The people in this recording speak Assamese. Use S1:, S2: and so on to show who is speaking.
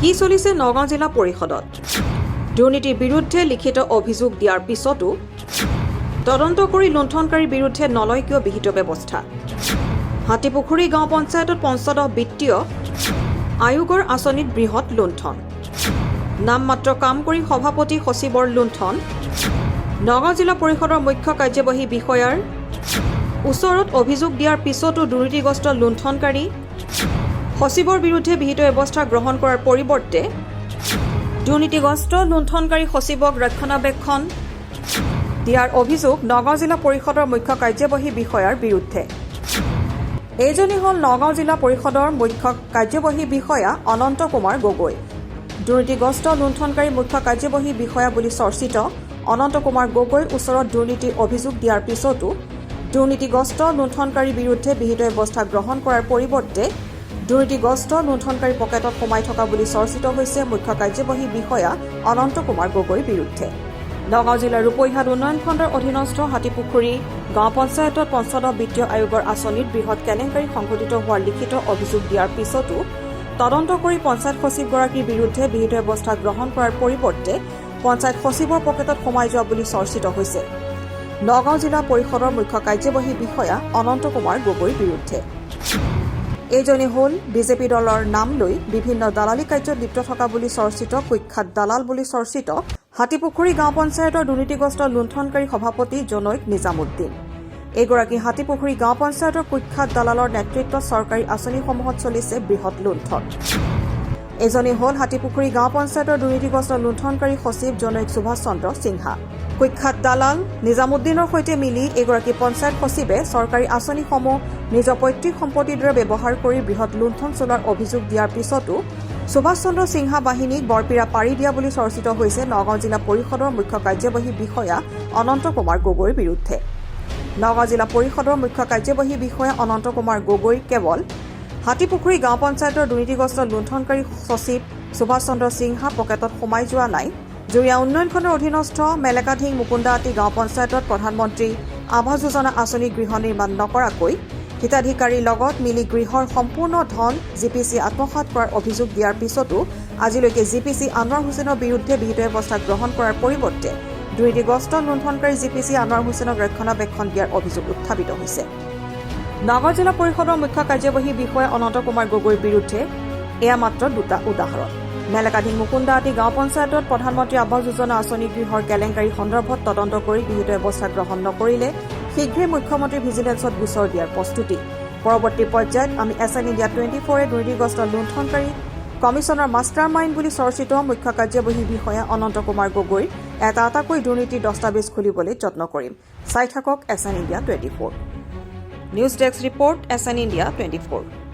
S1: কি চলিছে নগাঁও জিলা পৰিষদত দুৰ্নীতিৰ বিৰুদ্ধে লিখিত অভিযোগ দিয়াৰ পিছতো তদন্ত কৰি লুণ্ঠনকাৰীৰ বিৰুদ্ধে নলয় কিয় বিহিত ব্যৱস্থা হাতীপুখুৰী গাঁও পঞ্চায়তত পঞ্চদশ বিত্তীয় আয়োগৰ আঁচনিত বৃহৎ লুণ্ঠন নামমাত্ৰ কাম কৰি সভাপতি সচিবৰ লুণ্ঠন নগাঁও জিলা পৰিষদৰ মুখ্য কাৰ্যবাহী বিষয়াৰ ওচৰত অভিযোগ দিয়াৰ পিছতো দুৰ্নীতিগ্ৰস্ত লুণ্ঠনকাৰী সচিবৰ বিৰুদ্ধে বিহিত ব্যৱস্থা গ্ৰহণ কৰাৰ পৰিৱৰ্তে দুৰ্নীতিগ্ৰস্ত লুণ্ঠনকাৰী সচিবক ৰক্ষণাবেক্ষণ দিয়াৰ অভিযোগ নগাঁও জিলা পৰিষদৰ মুখ্য কাৰ্যবাহী বিষয়াৰ বিৰুদ্ধে এইজনী হ'ল নগাঁও জিলা পৰিষদৰ মুখ্য কাৰ্যবাহী বিষয়া অনন্ত কুমাৰ গগৈ দুৰ্নীতিগ্ৰস্ত লুণ্ঠনকাৰী মুখ্য কাৰ্যবাহী বিষয়া বুলি চৰ্চিত অনন্ত কুমাৰ গগৈৰ ওচৰত দুৰ্নীতিৰ অভিযোগ দিয়াৰ পিছতো দুৰ্নীতিগ্ৰস্ত লুণ্ঠনকাৰীৰ বিৰুদ্ধে বিহিত ব্যৱস্থা গ্ৰহণ কৰাৰ পৰিৱৰ্তে দুৰ্নীতিগ্ৰস্ত লুণ্ঠনকাৰী পকেটত সোমাই থকা বুলি চৰ্চিত হৈছে মুখ্য কাৰ্যবাহী বিষয়া অনন্ত কুমাৰ গগৈৰ বিৰুদ্ধে নগাঁও জিলাৰ ৰূপৈহাট উন্নয়ন খণ্ডৰ অধীনস্থ হাতীপুখুৰী গাঁও পঞ্চায়তত পঞ্চদশ বিত্তীয় আয়োগৰ আঁচনিত বৃহৎ কেলেংকাৰী সংঘটিত হোৱাৰ লিখিত অভিযোগ দিয়াৰ পিছতো তদন্ত কৰি পঞ্চায়ত সচিবগৰাকীৰ বিৰুদ্ধে বিহিত ব্যৱস্থা গ্ৰহণ কৰাৰ পৰিৱৰ্তে পঞ্চায়ত সচিবৰ পকেটত সোমাই যোৱা বুলি চৰ্চিত হৈছে নগাঁও জিলা পৰিষদৰ মুখ্য কাৰ্যবাহী বিষয়া অনন্ত কুমাৰ গগৈৰ বিৰুদ্ধে এইজনী হ'ল বিজেপি দলৰ নাম লৈ বিভিন্ন দালালী কাৰ্যত লিপ্ত থকা বুলি চৰ্চিত কুখ্যাত দালাল বুলি চৰ্চিত হাতীপুখুৰী গাঁও পঞ্চায়তৰ দুৰ্নীতিগ্ৰস্ত লুণ্ঠনকাৰী সভাপতি জনৈক নিজামুদ্দিন এইগৰাকী হাতীপুখুৰী গাঁও পঞ্চায়তৰ কুখ্যাত দালালৰ নেতৃত্বত চৰকাৰী আঁচনিসমূহত চলিছে বৃহৎ লুণ্ঠন এজনী হ'ল হাতীপুখুৰী গাঁও পঞ্চায়তৰ দুৰ্নীতিগ্ৰস্ত লুণ্ঠনকাৰী সচিব জনৈক সুভাষ চন্দ্ৰ সিংহা কুখ্যাত দালাল নিজামুদ্দিনৰ সৈতে মিলি এগৰাকী পঞ্চায়ত সচিবে চৰকাৰী আঁচনিসমূহ নিজৰ পৈতৃক সম্পত্তিৰ দৰে ব্যৱহাৰ কৰি বৃহৎ লুণ্ঠন চলোৱাৰ অভিযোগ দিয়াৰ পিছতো সুভাষ চন্দ্ৰ সিংহা বাহিনীক বৰপীৰা পাৰি দিয়া বুলি চৰ্চিত হৈছে নগাঁও জিলা পৰিষদৰ মুখ্য কাৰ্যবাহী বিষয়া অনন্ত কুমাৰ গগৈৰ বিৰুদ্ধে নগাঁও জিলা পৰিষদৰ মুখ্য কাৰ্যবাহী বিষয়া অনন্ত কুমাৰ গগৈ কেৱল হাতীপুখুৰী গাঁও পঞ্চায়তৰ দুৰ্নীতিগ্ৰস্ত লুণ্ঠনকাৰী সচিব সুভাষ চন্দ্ৰ সিংহা পকেটত সোমাই যোৱা নাই জুৰীয়া উন্নয়ন খণ্ডৰ অধীনস্থ মেলেকাধিং মুকুন্দাহাটী গাঁও পঞ্চায়তত প্ৰধানমন্ত্ৰী আৱাস যোজনা আঁচনি গৃহ নিৰ্মাণ নকৰাকৈ হিতাধিকাৰীৰ লগত মিলি গৃহৰ সম্পূৰ্ণ ধন জিপিচি আত্মসাৎ কৰাৰ অভিযোগ দিয়াৰ পিছতো আজিলৈকে জিপিচি আনোৱাৰ হুছেইনৰ বিৰুদ্ধে বিহিত ব্যৱস্থা গ্ৰহণ কৰাৰ পৰিৱৰ্তে দুৰ্নীতিগ্ৰস্ত লুণ্ঠনকাৰী জিপিচি আনোৱাৰ হুছেইনক ৰক্ষণাবেক্ষণ দিয়াৰ অভিযোগ উত্থাপিত হৈছে নগাঁও জিলা পৰিষদৰ মুখ্য কাৰ্যবাহী বিষয়া অনন্ত কুমাৰ গগৈৰ বিৰুদ্ধে এয়া মাত্ৰ দুটা উদাহৰণ মেলেকাধিং মুকুন্দাহাটী গাঁও পঞ্চায়তত প্ৰধানমন্ত্ৰী আৱাস যোজনা আঁচনি গৃহৰ কেলেংকাৰী সন্দৰ্ভত তদন্ত কৰি বিহিত ব্যৱস্থা গ্ৰহণ নকৰিলে শীঘ্ৰেই মুখ্যমন্ত্ৰী ভিজিলেন্সত গোচৰ দিয়াৰ প্ৰস্তুতি পৰৱৰ্তী পৰ্যায়ত আমি এছএন ইণ্ডিয়া 24 দুৰ্নীতিগ্ৰস্ত লুণ্ঠনকাৰী কমিছনৰ মাষ্টাৰ মাইণ্ড বুলি চৰ্চিত মুখ্য কাৰ্যবাহী বিষয়া অনন্ত কুমাৰ গগৈৰ এটা এটাকৈ দুৰ্নীতিৰ দস্তাবেজ খুলিবলৈ যত্ন কৰিম চাই থাকক SN India 24 news desk report SN India 24